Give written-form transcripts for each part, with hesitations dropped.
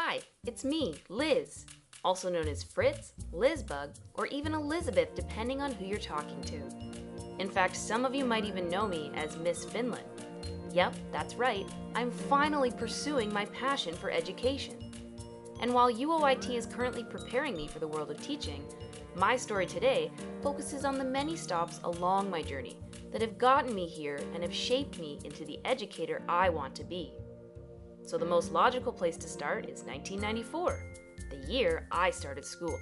Hi, it's me, Liz, also known as Fritz, Lizbug, or even Elizabeth depending on who you're talking to. In fact, some of you might even know me as Miss Finland. Yep, that's right, I'm finally pursuing my passion for education. And while UOIT is currently preparing me for the world of teaching, my story today focuses on the many stops along my journey that have gotten me here and have shaped me into the educator I want to be. So the most logical place to start is 1994, the year I started school.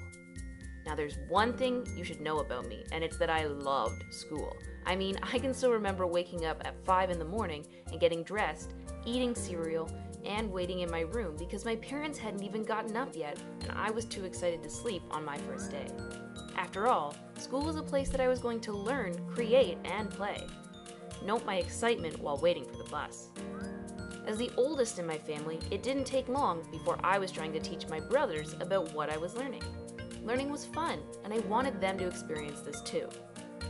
Now there's one thing you should know about me, and it's that I loved school. I mean, I can still remember waking up at 5 in the morning and getting dressed, eating cereal, and waiting in my room because my parents hadn't even gotten up yet and I was too excited to sleep on my first day. After all, school was a place that I was going to learn, create, and play. Note my excitement while waiting for the bus. As the oldest in my family, it didn't take long before I was trying to teach my brothers about what I was learning. Learning was fun, and I wanted them to experience this too.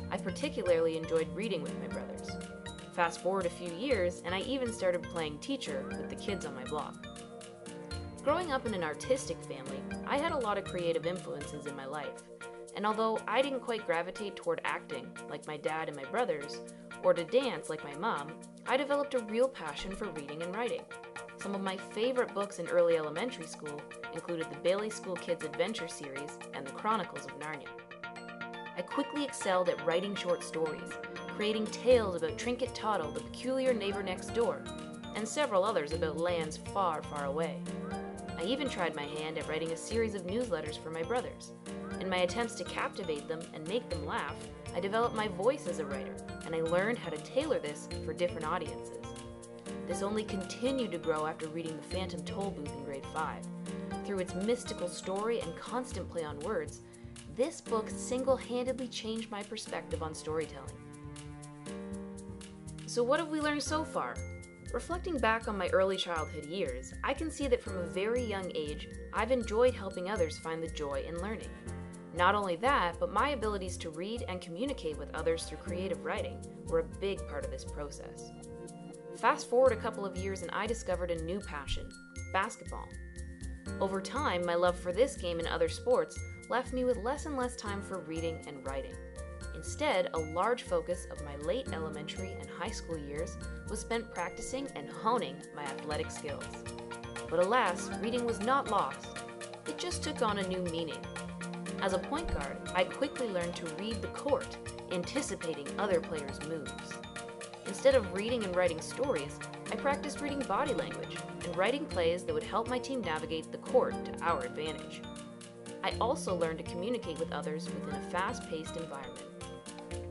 I particularly enjoyed reading with my brothers. Fast forward a few years, and I even started playing teacher with the kids on my block. Growing up in an artistic family, I had a lot of creative influences in my life. And although I didn't quite gravitate toward acting, like my dad and my brothers, or to dance like my mom, I developed a real passion for reading and writing. Some of my favorite books in early elementary school included the Bailey School Kids Adventure series and the Chronicles of Narnia. I quickly excelled at writing short stories, creating tales about Trinket Toddle, the peculiar neighbor next door, and several others about lands far, far away. I even tried my hand at writing a series of newsletters for my brothers. In my attempts to captivate them and make them laugh, I developed my voice as a writer, and I learned how to tailor this for different audiences. This only continued to grow after reading The Phantom Tollbooth in grade 5. Through its mystical story and constant play on words, this book single-handedly changed my perspective on storytelling. So what have we learned so far? Reflecting back on my early childhood years, I can see that from a very young age, I've enjoyed helping others find the joy in learning. Not only that, but my abilities to read and communicate with others through creative writing were a big part of this process. Fast forward a couple of years and I discovered a new passion, basketball. Over time, my love for this game and other sports left me with less and less time for reading and writing. Instead, a large focus of my late elementary and high school years was spent practicing and honing my athletic skills. But alas, reading was not lost. It just took on a new meaning. As a point guard, I quickly learned to read the court, anticipating other players' moves. Instead of reading and writing stories, I practiced reading body language and writing plays that would help my team navigate the court to our advantage. I also learned to communicate with others within a fast-paced environment.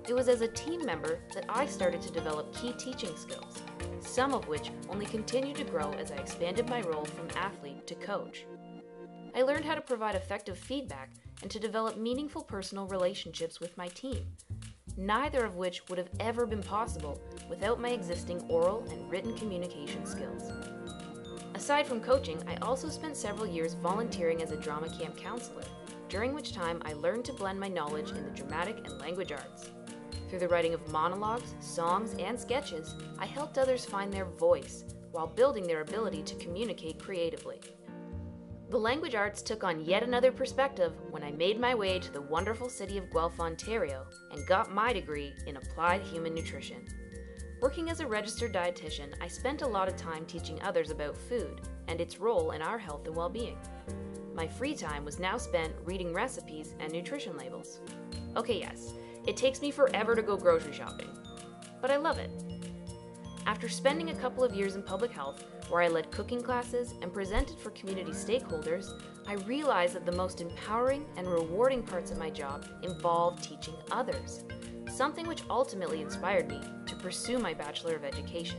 It was as a team member that I started to develop key teaching skills, some of which only continued to grow as I expanded my role from athlete to coach. I learned how to provide effective feedback and to develop meaningful personal relationships with my team, neither of which would have ever been possible without my existing oral and written communication skills. Aside from coaching, I also spent several years volunteering as a drama camp counselor, during which time I learned to blend my knowledge in the dramatic and language arts. Through the writing of monologues, songs, and sketches, I helped others find their voice while building their ability to communicate creatively. The language arts took on yet another perspective when I made my way to the wonderful city of Guelph, Ontario, and got my degree in applied human nutrition. Working as a registered dietitian, I spent a lot of time teaching others about food and its role in our health and well-being. My free time was now spent reading recipes and nutrition labels. Okay, yes, it takes me forever to go grocery shopping, but I love it. After spending a couple of years in public health, where I led cooking classes and presented for community stakeholders, I realized that the most empowering and rewarding parts of my job involved teaching others, something which ultimately inspired me to pursue my Bachelor of Education.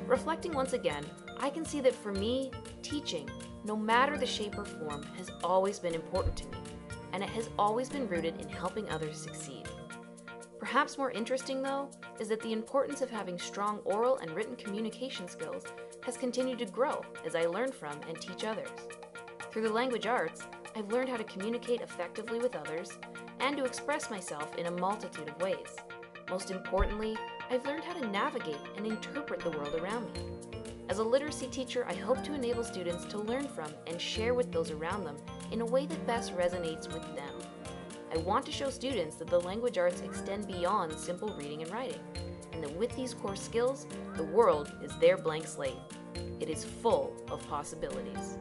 Reflecting once again, I can see that for me, teaching, no matter the shape or form, has always been important to me, and it has always been rooted in helping others succeed. Perhaps more interesting, though, is that the importance of having strong oral and written communication skills has continued to grow as I learn from and teach others. Through the language arts, I've learned how to communicate effectively with others and to express myself in a multitude of ways. Most importantly, I've learned how to navigate and interpret the world around me. As a literacy teacher, I hope to enable students to learn from and share with those around them in a way that best resonates with them. I want to show students that the language arts extend beyond simple reading and writing, and that with these core skills, the world is their blank slate. It is full of possibilities.